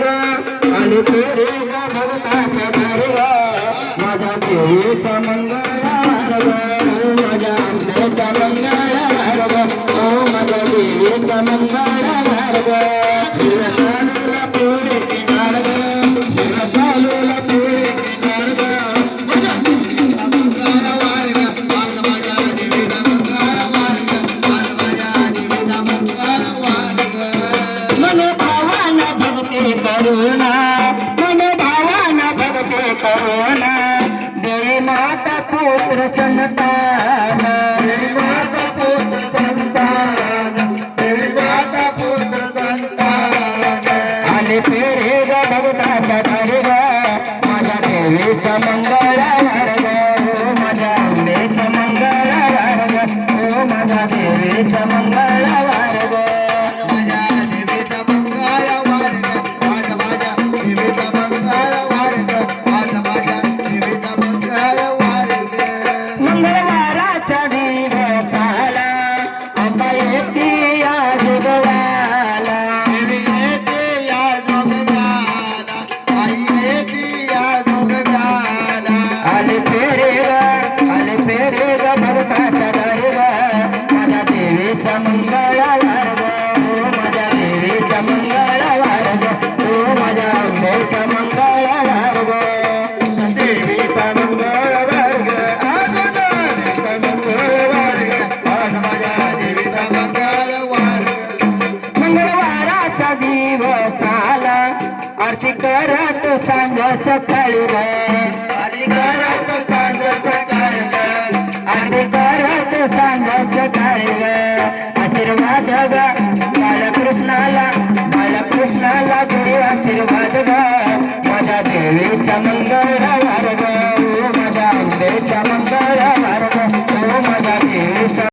ग आले फेरे ग भगताच्या दारी ग माझ्या देवीचा मंगळवार ग माझ्या आंब्याचा मंगळवार ग ओ माझ्या देवीचा मंगळवार ग चालूला पोळे किनार ग चालूला पोळे किनार ग माझ्या देवीचा मंगळवार ग आज माझ्या देवीचा मंगळवार ग आज माझ्या देवीचा मंगळवार ग मन भावाना भक्ती करुणा मन भावाना भक्ती करुणा देवी माता पुत्र संतान देवी माता पुत्र संतान देवी माता पुत्र संतान आले फेरे ग भगताच्या दारी ग माझ्या देवीचा मंगळवार ग माझ्या आंबेचा मंगळवार ग ओ माझ्या देवीचा मंगळवार ग माझ्या देवीचा मंगळवार ग आज माझ्या देवीचा मंगळवार ग आज माझ्या देवीचा मंगळवार ग मंगळवाराच्या दिवसाला अंबा येते या जोगव्याला देवी येते या जोगव्याला आई येते या जोगव्याला आले फेरे ग भगताच्या दारी ग माझ्या देवीचा मंगळवार ग ओ माझ्या देवीचा मंगळवार ग ओ माझ्या आंब्याचा मंगळवार ग देवीचा मंगळवार ग आज देवीचा मंगळवार ग आज माझ्या देवीचा मंगळवार ग मंगळवाराच्या दिवसाला आरती करत सांज सकाळी ग आरती करत सांज सकाळी ग आरती करत सांज सकाळी ग आशीर्वाद ग बाळकृष्णाला गुरु आशीर्वाद ग माझ्या देवीचा मंगळवार ग